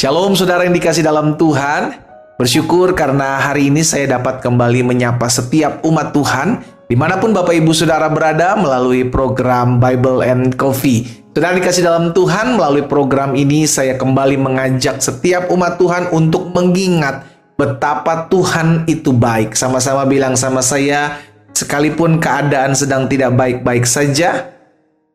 Shalom saudara yang dikasih dalam Tuhan. Bersyukur karena hari ini saya dapat kembali menyapa setiap umat Tuhan dimanapun Bapak Ibu Saudara berada melalui program Bible and Coffee. Saudara dikasih dalam Tuhan, melalui program ini saya kembali mengajak setiap umat Tuhan untuk mengingat betapa Tuhan itu baik. Sama-sama bilang sama saya, sekalipun keadaan sedang tidak baik-baik saja,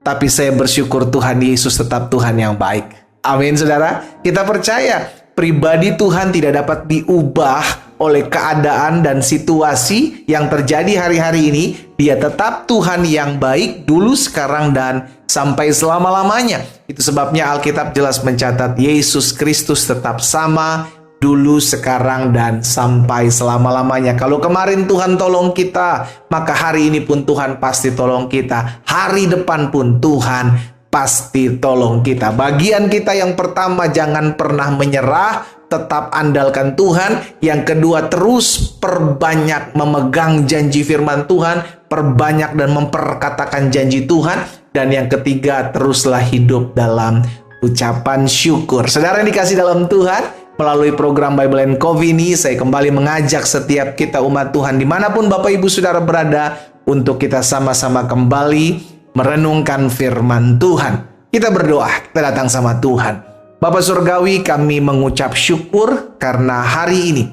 tapi saya bersyukur Tuhan Yesus tetap Tuhan yang baik. Amin saudara. Kita percaya pribadi Tuhan tidak dapat diubah oleh keadaan dan situasi yang terjadi hari-hari ini. Dia tetap Tuhan yang baik dulu, sekarang, dan sampai selama-lamanya. Itu sebabnya Alkitab jelas mencatat Yesus Kristus tetap sama dulu, sekarang, dan sampai selama-lamanya. Kalau kemarin Tuhan tolong kita, maka hari ini pun Tuhan pasti tolong kita. Hari depan pun Tuhan pasti tolong kita. Bagian kita yang pertama, jangan pernah menyerah, tetap andalkan Tuhan. Yang kedua, terus perbanyak memegang janji firman Tuhan, perbanyak dan memperkatakan janji Tuhan. Dan yang ketiga, teruslah hidup dalam ucapan syukur. Saudara yang dikasih dalam Tuhan, melalui program Bible and Coffee ini, saya kembali mengajak setiap kita umat Tuhan dimanapun Bapak Ibu Saudara berada, untuk kita sama-sama kembali merenungkan firman Tuhan. Kita berdoa, kita datang sama Tuhan. Bapa Surgawi, kami mengucap syukur karena hari ini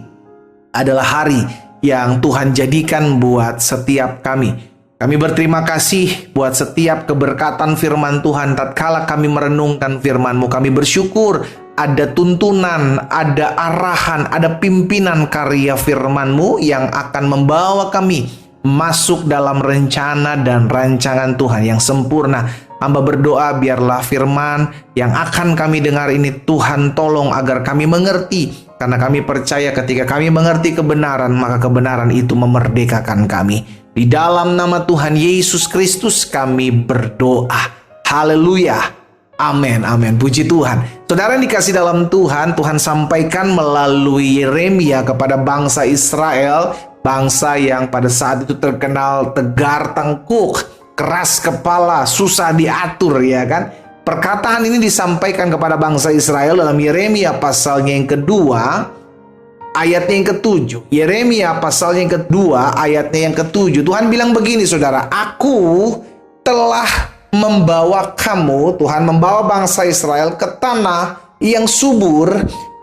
adalah hari yang Tuhan jadikan buat setiap kami. Kami berterima kasih buat setiap keberkatan firman Tuhan. Tatkala kami merenungkan firman-Mu, kami bersyukur ada tuntunan, ada arahan, ada pimpinan karya firman-Mu yang akan membawa kami masuk dalam rencana dan rancangan Tuhan yang sempurna. Hamba berdoa biarlah firman yang akan kami dengar ini Tuhan tolong agar kami mengerti. Karena kami percaya ketika kami mengerti kebenaran, maka kebenaran itu memerdekakan kami. Di dalam nama Tuhan Yesus Kristus kami berdoa. Haleluya. Amin, amin. Puji Tuhan. Saudara yang dikasih dalam Tuhan, Tuhan sampaikan melalui Yeremia kepada bangsa Israel, bangsa yang pada saat itu terkenal tegar tengkuk, keras kepala, susah diatur, ya kan? Perkataan ini disampaikan kepada bangsa Israel dalam Yeremia pasalnya yang kedua, ayatnya yang ketujuh. Yeremia pasalnya yang kedua, ayatnya yang ketujuh. Tuhan bilang begini saudara, aku telah membawa kamu, Tuhan membawa bangsa Israel ke tanah yang subur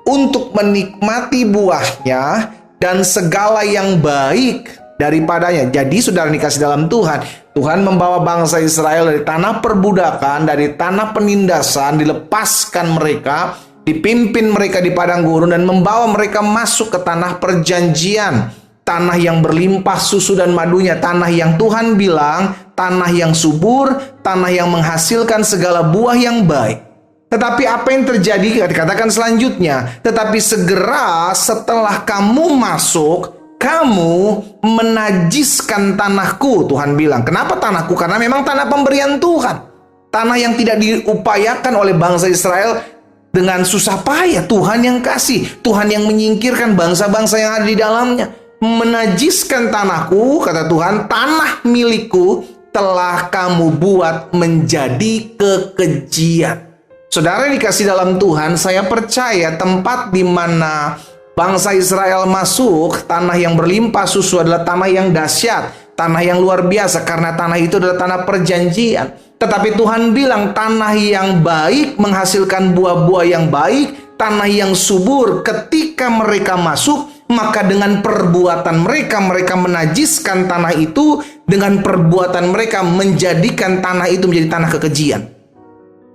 untuk menikmati buahnya dan segala yang baik daripadanya. Jadi saudara dikasih dalam Tuhan, Tuhan membawa bangsa Israel dari tanah perbudakan, dari tanah penindasan, dilepaskan mereka, dipimpin mereka di padang gurun, dan membawa mereka masuk ke tanah perjanjian, tanah yang berlimpah susu dan madunya, tanah yang Tuhan bilang, tanah yang subur, tanah yang menghasilkan segala buah yang baik. Tetapi apa yang terjadi? Dikatakan selanjutnya, tetapi segera setelah kamu masuk, kamu menajiskan tanahku. Tuhan bilang, kenapa tanahku? Karena memang tanah pemberian Tuhan, tanah yang tidak diupayakan oleh bangsa Israel dengan susah payah. Tuhan yang kasih, Tuhan yang menyingkirkan bangsa-bangsa yang ada di dalamnya. Menajiskan tanahku, kata Tuhan, tanah milikku telah kamu buat menjadi kekejian. Saudara yang dikasih dalam Tuhan, saya percaya tempat di mana bangsa Israel masuk, tanah yang berlimpah susu, adalah tanah yang dahsyat, tanah yang luar biasa, karena tanah itu adalah tanah perjanjian. Tetapi Tuhan bilang tanah yang baik menghasilkan buah-buah yang baik, tanah yang subur. Ketika mereka masuk, maka dengan perbuatan mereka, mereka menajiskan tanah itu. Dengan perbuatan mereka menjadikan tanah itu menjadi tanah kekejian.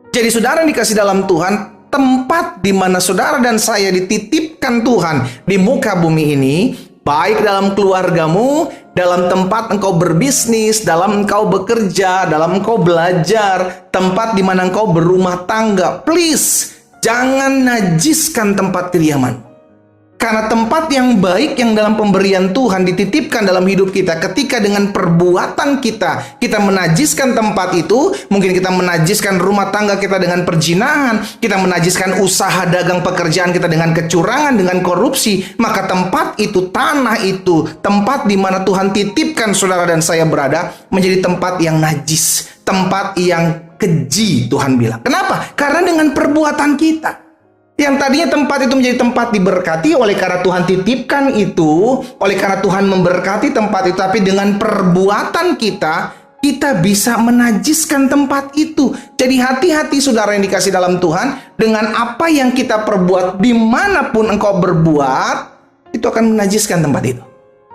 Jadi saudara yang dikasih dalam Tuhan, tempat di mana saudara dan saya dititipkan Tuhan di muka bumi ini, baik dalam keluargamu, dalam tempat engkau berbisnis, dalam engkau bekerja, dalam engkau belajar, tempat di mana engkau berumah tangga, please jangan najiskan tempat kediaman. Karena tempat yang baik yang dalam pemberian Tuhan dititipkan dalam hidup kita, ketika dengan perbuatan kita menajiskan tempat itu, mungkin kita menajiskan rumah tangga kita dengan perzinahan, kita menajiskan usaha dagang pekerjaan kita dengan kecurangan, dengan korupsi, maka tempat itu, tanah itu, tempat di mana Tuhan titipkan saudara dan saya berada, menjadi tempat yang najis, tempat yang keji, Tuhan bilang. Kenapa? Karena dengan perbuatan kita. Yang tadinya tempat itu menjadi tempat diberkati oleh karena Tuhan titipkan itu, oleh karena Tuhan memberkati tempat itu, tapi dengan perbuatan kita bisa menajiskan tempat itu. Jadi hati-hati saudara yang dikasih dalam Tuhan, dengan apa yang kita perbuat dimanapun engkau berbuat, itu akan menajiskan tempat itu.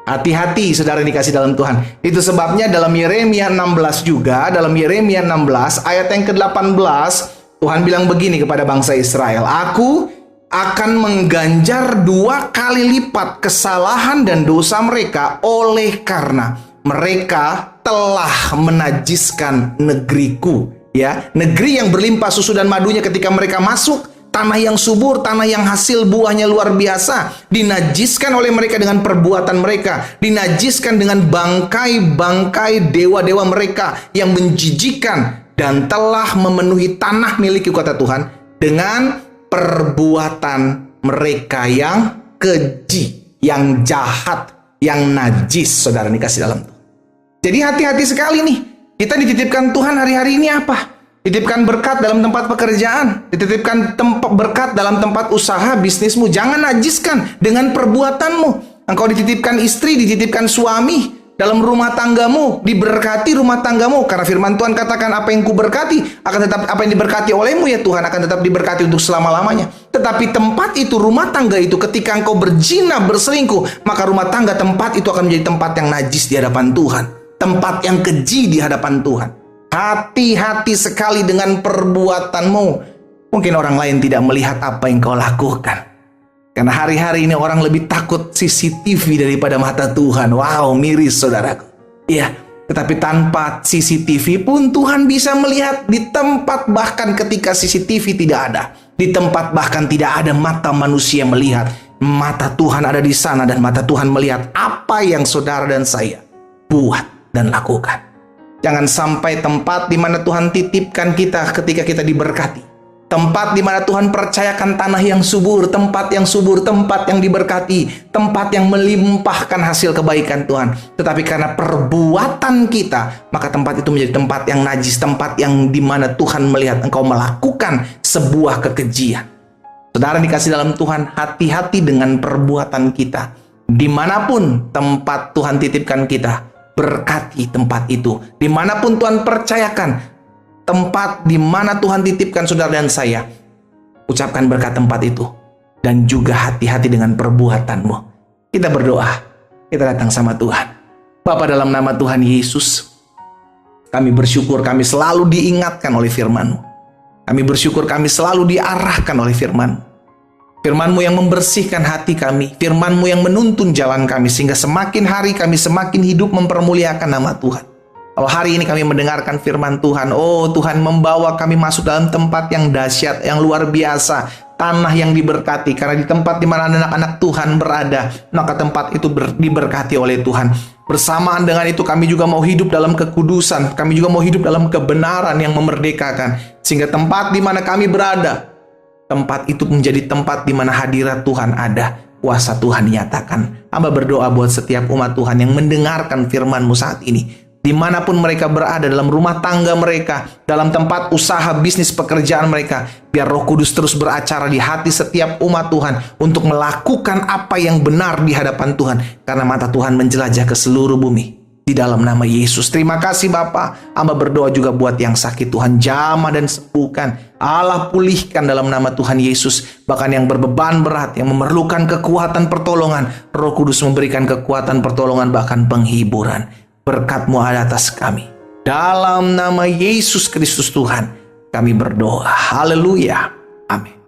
Hati-hati saudara yang dikasih dalam Tuhan. Itu sebabnya dalam Yeremia 16 juga, dalam Yeremia 16 ayat yang ke-18, Tuhan bilang begini kepada bangsa Israel, Aku akan mengganjar 2 kali lipat kesalahan dan dosa mereka oleh karena mereka telah menajiskan negeriku. Ya, negeri yang berlimpah susu dan madunya ketika mereka masuk, tanah yang subur, tanah yang hasil buahnya luar biasa, dinajiskan oleh mereka dengan perbuatan mereka, dinajiskan dengan bangkai-bangkai dewa-dewa mereka yang menjijikan, dan telah memenuhi tanah milik kota Tuhan dengan perbuatan mereka yang keji, yang jahat, yang najis. Saudara dikasih dalam Tuhan. Jadi hati-hati sekali nih. Kita dititipkan Tuhan hari-hari ini apa? Dititipkan berkat dalam tempat pekerjaan, dititipkan berkat dalam tempat usaha bisnismu. Jangan najiskan dengan perbuatanmu. Engkau dititipkan istri, dititipkan suami. Dalam rumah tanggamu, diberkati rumah tanggamu. Karena firman Tuhan katakan, apa yang kuberkati, akan tetap, apa yang diberkati olehmu ya Tuhan, akan tetap diberkati untuk selama-lamanya. Tetapi tempat itu, rumah tangga itu, ketika engkau berzina, berselingkuh, maka rumah tangga tempat itu akan menjadi tempat yang najis di hadapan Tuhan. Tempat yang keji di hadapan Tuhan. Hati-hati sekali dengan perbuatanmu. Mungkin orang lain tidak melihat apa yang kau lakukan. Karena hari-hari ini orang lebih takut CCTV daripada mata Tuhan. Wow, miris saudaraku. Iya, tetapi tanpa CCTV pun Tuhan bisa melihat di tempat bahkan ketika CCTV tidak ada. Di tempat bahkan tidak ada mata manusia melihat. Mata Tuhan ada di sana dan mata Tuhan melihat apa yang saudara dan saya buat dan lakukan. Jangan sampai tempat di mana Tuhan titipkan kita ketika kita diberkati. Tempat di mana Tuhan percayakan tanah yang subur, tempat yang subur, tempat yang diberkati, tempat yang melimpahkan hasil kebaikan Tuhan. Tetapi karena perbuatan kita, maka tempat itu menjadi tempat yang najis, tempat yang di mana Tuhan melihat engkau melakukan sebuah kekejian. Saudara dikasih dalam Tuhan, hati-hati dengan perbuatan kita. Dimanapun tempat Tuhan titipkan kita, berkati tempat itu. Dimanapun Tuhan percayakan, tempat di mana Tuhan titipkan saudara dan saya, ucapkan berkat tempat itu. Dan juga hati-hati dengan perbuatanmu. Kita berdoa, kita datang sama Tuhan. Bapa, dalam nama Tuhan Yesus, kami bersyukur kami selalu diingatkan oleh firman-Mu. Kami bersyukur kami selalu diarahkan oleh firman-Mu. Firman-Mu yang membersihkan hati kami, firman-Mu yang menuntun jalan kami, sehingga semakin hari kami semakin hidup mempermuliakan nama Tuhan. Kalau hari ini kami mendengarkan firman Tuhan, oh Tuhan membawa kami masuk dalam tempat yang dahsyat, yang luar biasa, tanah yang diberkati. Karena di tempat di mana anak-anak Tuhan berada, maka tempat itu diberkati oleh Tuhan. Bersamaan dengan itu kami juga mau hidup dalam kekudusan, kami juga mau hidup dalam kebenaran yang memerdekakan. Sehingga tempat di mana kami berada, tempat itu menjadi tempat di mana hadirat Tuhan ada, kuasa Tuhan dinyatakan. Hamba berdoa buat setiap umat Tuhan yang mendengarkan firman-Mu saat ini. Dimanapun mereka berada, dalam rumah tangga mereka, dalam tempat usaha, bisnis, pekerjaan mereka, biar Roh Kudus terus beracara di hati setiap umat Tuhan untuk melakukan apa yang benar di hadapan Tuhan. Karena mata Tuhan menjelajah ke seluruh bumi. Di dalam nama Yesus. Terima kasih Bapa. Hamba berdoa juga buat yang sakit, Tuhan jamah dan sembuhkan. Allah pulihkan dalam nama Tuhan Yesus. Bahkan yang berbeban berat, yang memerlukan kekuatan pertolongan, Roh Kudus memberikan kekuatan pertolongan, bahkan penghiburan. Berkat-Mu ada atas kami. Dalam nama Yesus Kristus Tuhan, kami berdoa. Haleluya. Amin.